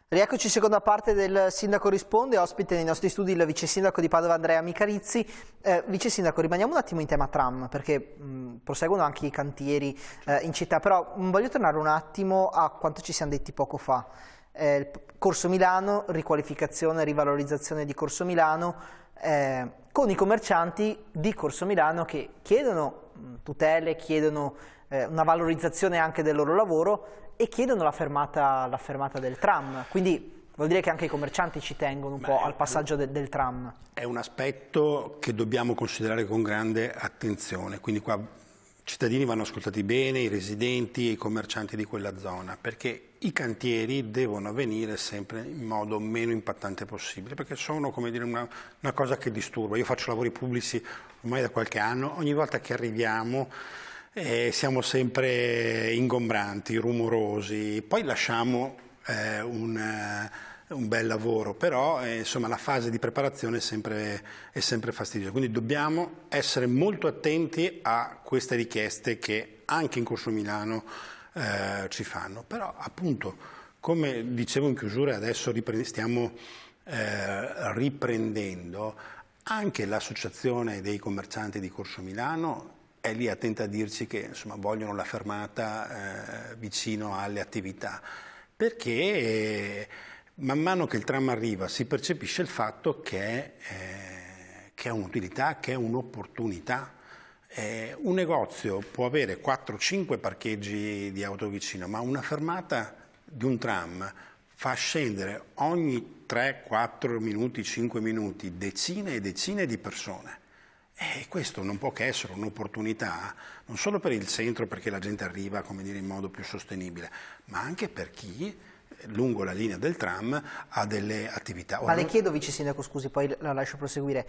Rieccoci, seconda parte del Sindaco Risponde, ospite nei nostri studi il vice sindaco di Padova Andrea Micarizzi. Vice sindaco, rimaniamo un attimo in tema tram, perché proseguono anche i cantieri in città, però voglio tornare un attimo a quanto ci siamo detti poco fa. Corso Milano, riqualificazione, rivalorizzazione di Corso Milano, con i commercianti di Corso Milano che chiedono tutele, chiedono una valorizzazione anche del loro lavoro e chiedono la fermata del tram, quindi vuol dire che anche i commercianti ci tengono un po' al passaggio del tram. È un aspetto che dobbiamo considerare con grande attenzione, quindi qua i cittadini vanno ascoltati bene, i residenti e i commercianti di quella zona, perché i cantieri devono avvenire sempre in modo meno impattante possibile, perché sono, come dire, una cosa che disturba. Io faccio lavori pubblici ormai da qualche anno, ogni volta che arriviamo siamo sempre ingombranti, rumorosi, poi lasciamo un bel lavoro, però insomma la fase di preparazione è sempre fastidiosa, quindi dobbiamo essere molto attenti a queste richieste che anche in Corso Milano ci fanno. Però appunto, come dicevo in chiusura, adesso stiamo riprendendo, anche l'associazione dei commercianti di Corso Milano è lì attenta a dirci che insomma, vogliono la fermata vicino alle attività, perché man mano che il tram arriva si percepisce il fatto che è un'utilità, che è un'opportunità. Un negozio può avere 4-5 parcheggi di auto vicino, ma una fermata di un tram fa scendere ogni 3-4 minuti, 5 minuti decine e decine di persone. E questo non può che essere un'opportunità non solo per il centro, perché la gente arriva, come dire, in modo più sostenibile, ma anche per chi lungo la linea del tram ha delle attività. Ma le chiedo, vice sindaco, scusi, poi la lascio proseguire,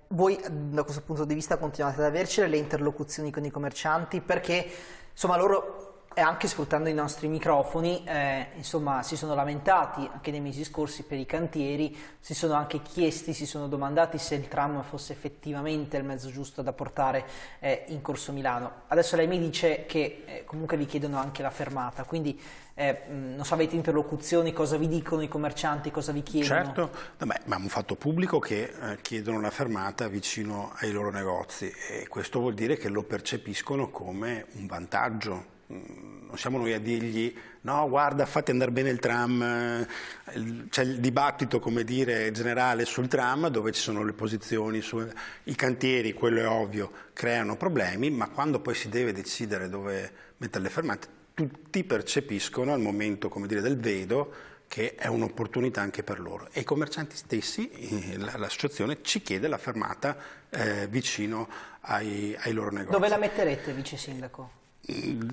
voi da questo punto di vista continuate ad averci le interlocuzioni con i commercianti, perché insomma loro, e anche sfruttando i nostri microfoni, insomma si sono lamentati anche nei mesi scorsi per i cantieri, si sono anche chiesti, si sono domandati se il tram fosse effettivamente il mezzo giusto da portare in Corso Milano. Adesso lei mi dice che comunque vi chiedono anche la fermata, quindi non so, avete interlocuzioni, cosa vi dicono i commercianti, cosa vi chiedono? Certo, ma abbiamo fatto pubblico che chiedono la fermata vicino ai loro negozi, e questo vuol dire che lo percepiscono come un vantaggio. Non siamo noi a dirgli no, guarda, fate andare bene il tram, c'è il dibattito, come dire, generale sul tram, dove ci sono le posizioni, i cantieri, quello è ovvio, creano problemi, ma quando poi si deve decidere dove mettere le fermate, tutti percepiscono al momento, come dire, del vedo che è un'opportunità anche per loro, e i commercianti stessi, l'associazione ci chiede la fermata vicino ai loro negozi. Dove la metterete, vice sindaco?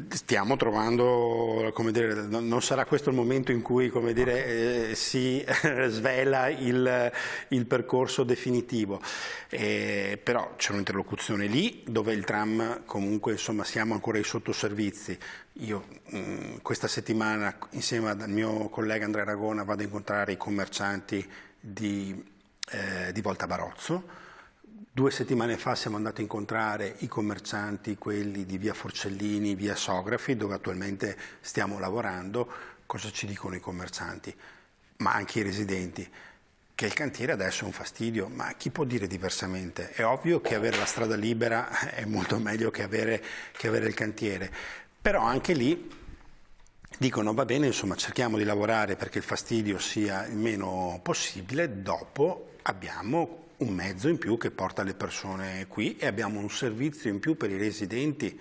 Stiamo trovando, come dire, non sarà questo il momento in cui, come dire, si svela il percorso definitivo, però c'è un'interlocuzione lì dove il tram, comunque, insomma, siamo ancora ai sottoservizi. Io questa settimana insieme al mio collega Andrea Ragona vado a incontrare i commercianti di Volta Barozzo. 2 settimane fa siamo andati a incontrare i commercianti, quelli di via Forcellini, via Sografi, dove attualmente stiamo lavorando. Cosa ci dicono i commercianti? Ma anche i residenti, che il cantiere adesso è un fastidio, ma chi può dire diversamente? È ovvio che avere la strada libera è molto meglio che avere il cantiere, però anche lì dicono va bene, insomma, cerchiamo di lavorare perché il fastidio sia il meno possibile, dopo abbiamo un mezzo in più che porta le persone qui e abbiamo un servizio in più per i residenti,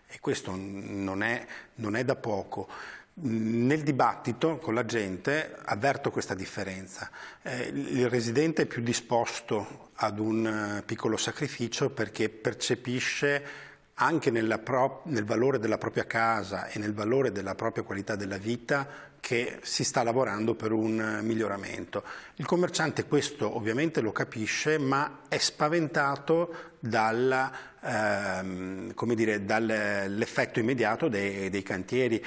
e questo non è da poco. Nel dibattito con la gente avverto questa differenza. Il residente è più disposto ad un piccolo sacrificio perché percepisce anche nel valore della propria casa e nel valore della propria qualità della vita che si sta lavorando per un miglioramento. Il commerciante questo ovviamente lo capisce, ma è spaventato dall'effetto immediato dei cantieri,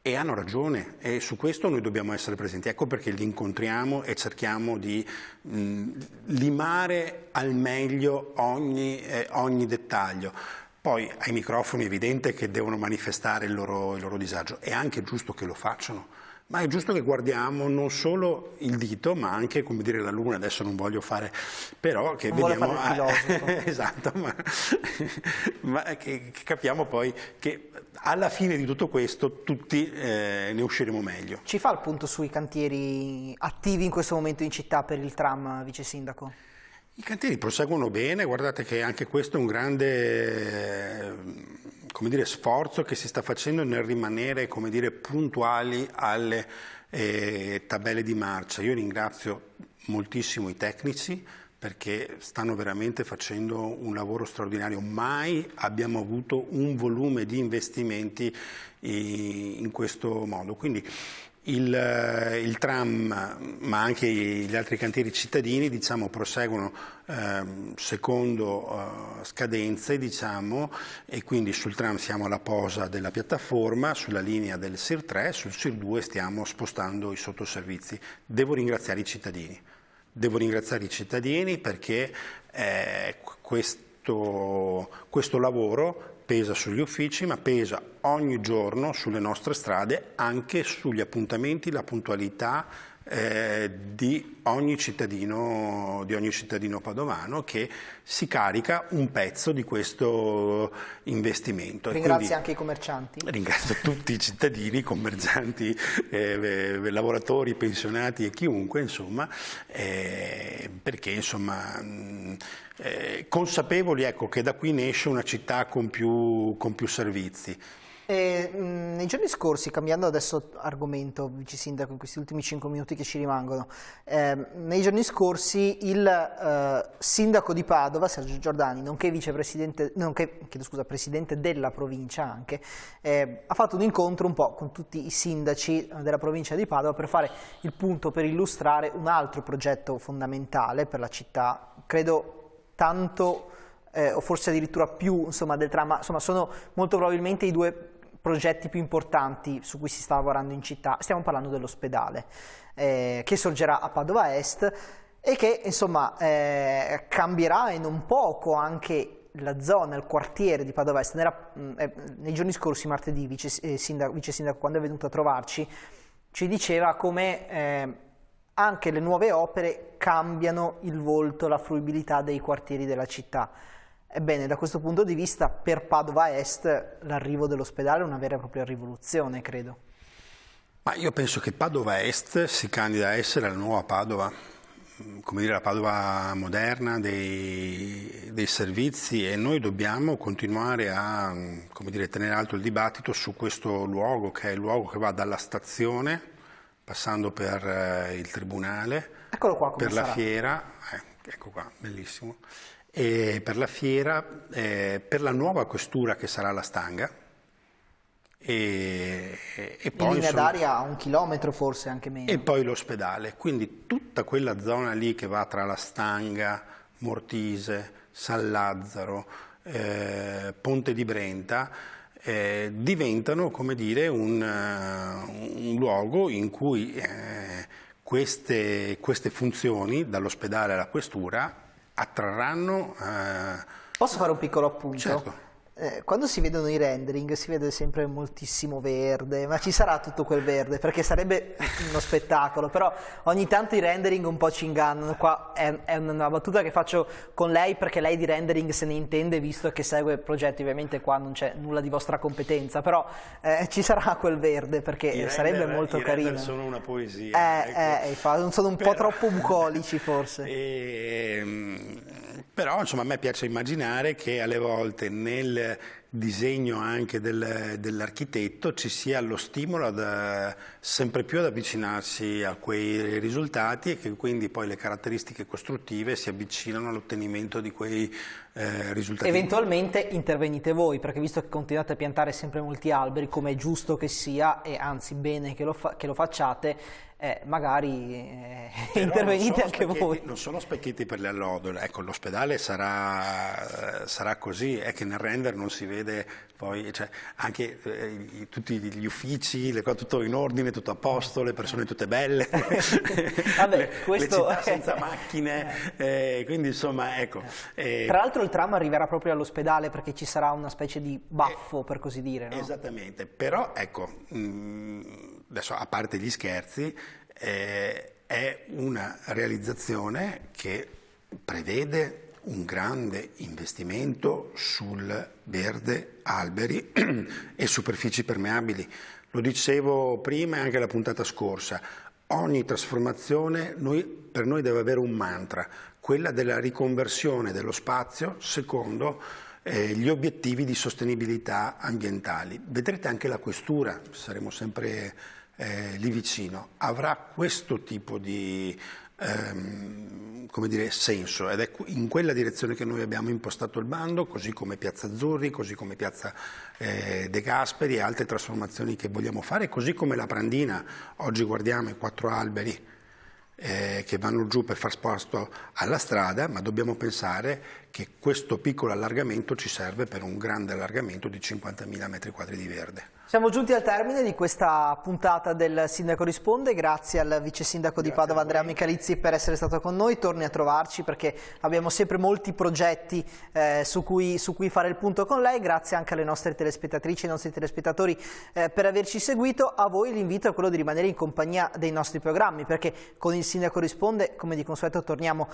e hanno ragione, e su questo noi dobbiamo essere presenti. Ecco perché li incontriamo e cerchiamo di limare al meglio ogni dettaglio. Poi ai microfoni è evidente che devono manifestare il loro disagio, è anche giusto che lo facciano, Ma è giusto che guardiamo non solo il dito, ma anche, come dire, la luna. Adesso non voglio fare, però che non vediamo, fare il filosofo. esatto, ma che capiamo poi che alla fine di tutto questo tutti ne usciremo meglio. Ci fa il punto sui cantieri attivi in questo momento in città per il tram, vice sindaco? I cantieri proseguono bene, guardate che anche questo è un grande, come dire, sforzo che si sta facendo nel rimanere, come dire, puntuali alle tabelle di marcia. Io ringrazio moltissimo i tecnici perché stanno veramente facendo un lavoro straordinario. Mai abbiamo avuto un volume di investimenti in questo modo. Quindi il tram, ma anche gli altri cantieri cittadini, diciamo, proseguono secondo scadenze, diciamo, e quindi sul tram siamo alla posa della piattaforma, sulla linea del SIR 3, sul SIR 2 stiamo spostando i sottoservizi. Devo ringraziare i cittadini perché questo lavoro pesa sugli uffici, ma pesa ogni giorno sulle nostre strade, anche sugli appuntamenti, la puntualità di ogni cittadino padovano che si carica un pezzo di questo investimento. Ringrazia anche i commercianti? Ringrazio tutti i cittadini, commercianti, lavoratori, pensionati e chiunque, insomma, perché insomma consapevoli, ecco, che da qui ne esce una città con più servizi. Nei giorni scorsi, cambiando adesso argomento, vice sindaco, in questi ultimi 5 minuti che ci rimangono, nei giorni scorsi il sindaco di Padova, Sergio Giordani, nonché presidente della provincia anche, ha fatto un incontro un po' con tutti i sindaci della provincia di Padova per fare il punto, per illustrare un altro progetto fondamentale per la città, credo tanto o forse addirittura più, insomma, del tram, ma insomma sono molto probabilmente i due progetti più importanti su cui si sta lavorando in città. Stiamo parlando dell'ospedale che sorgerà a Padova Est e che insomma cambierà e non poco anche la zona, il quartiere di Padova Est. Nei giorni scorsi, martedì, vice sindaco, quando è venuto a trovarci, ci diceva come anche le nuove opere cambiano il volto, la fruibilità dei quartieri della città. Ebbene, da questo punto di vista, per Padova Est l'arrivo dell'ospedale è una vera e propria rivoluzione, credo. Ma io penso che Padova Est si candida a essere la nuova Padova, come dire, la Padova moderna dei servizi, e noi dobbiamo continuare a, come dire, tenere alto il dibattito su questo luogo, che è il luogo che va dalla stazione, passando per il tribunale, eccolo qua, per la fiera, ecco qua, bellissimo, e per la fiera, per la nuova questura che sarà la Stanga, e poi in linea d'aria a 1 chilometro, forse anche meno. E poi l'ospedale, quindi tutta quella zona lì che va tra la Stanga, Mortise, San Lazzaro, Ponte di Brenta, diventano, come dire, un luogo in cui queste funzioni, dall'ospedale alla questura, attrarranno... Posso fare un piccolo appunto? Certo. Quando si vedono i rendering si vede sempre moltissimo verde, ma ci sarà tutto quel verde perché sarebbe uno spettacolo, però ogni tanto i rendering un po' ci ingannano. Qua è una battuta che faccio con lei perché lei di rendering se ne intende, visto che segue progetti. Ovviamente qua non c'è nulla di vostra competenza, però ci sarà quel verde perché sarebbe molto carino. I render sono una poesia. Sono un po' troppo bucolici forse. Però insomma a me piace immaginare che alle volte nel disegno anche dell'architetto ci sia lo stimolo sempre più ad avvicinarsi a quei risultati, e che quindi poi le caratteristiche costruttive si avvicinano all'ottenimento di quei risultati. Eventualmente intervenite voi, perché visto che continuate a piantare sempre molti alberi, come è giusto che sia, e anzi bene che lo facciate, magari Però intervenite non anche voi. Non sono specchietti per le allodole, ecco, l'ospedale sarà così, è che nel render non si vede poi, cioè, anche tutti gli uffici, le cose tutto in ordine, tutto a posto, le persone tutte belle, Vabbè, questo... le città senza macchine, quindi insomma, ecco. Tra l'altro il tram arriverà proprio all'ospedale perché ci sarà una specie di baffo, per così dire, no? Esattamente, però ecco, adesso a parte gli scherzi, è una realizzazione che prevede un grande investimento sul verde, alberi e superfici permeabili. Lo dicevo prima e anche la puntata scorsa, ogni trasformazione per noi deve avere un mantra, quella della riconversione dello spazio secondo gli obiettivi di sostenibilità ambientali. Vedrete anche la questura, saremo sempre lì vicino, avrà questo tipo di come dire, senso, ed è in quella direzione che noi abbiamo impostato il bando, così come Piazza Azzurri, così come Piazza De Gasperi e altre trasformazioni che vogliamo fare, così come la Prandina. Oggi guardiamo i 4 alberi che vanno giù per far spazio alla strada, ma dobbiamo pensare che questo piccolo allargamento ci serve per un grande allargamento di 50.000 metri quadri di verde. Siamo giunti al termine di questa puntata del Sindaco Risponde, grazie al vice sindaco di Padova Andrea Michalizzi per essere stato con noi. Torni a trovarci perché abbiamo sempre molti progetti su cui fare il punto con lei. Grazie anche alle nostre telespettatrici e ai nostri telespettatori per averci seguito. A voi l'invito è quello di rimanere in compagnia dei nostri programmi, perché con il Sindaco Risponde, come di consueto, torniamo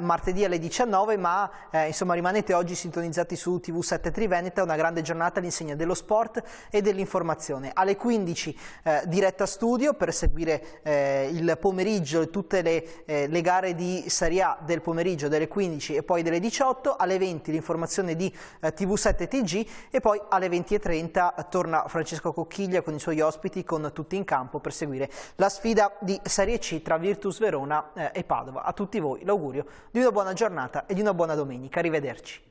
martedì alle 19, ma insomma rimanete oggi sintonizzati su TV7 Triveneta, una grande giornata all'insegna dello sport e dell'informazione. Alle 15 diretta studio per seguire il pomeriggio e tutte le gare di Serie A del pomeriggio delle 15 e poi delle 18, alle 20 l'informazione di TV7 TG e poi alle 20:30 torna Francesco Cocchiglia con i suoi ospiti, con tutti in campo per seguire la sfida di Serie C tra Virtus Verona e Padova. A tutti voi l'augurio di una buona giornata e di una buona domenica. Arrivederci.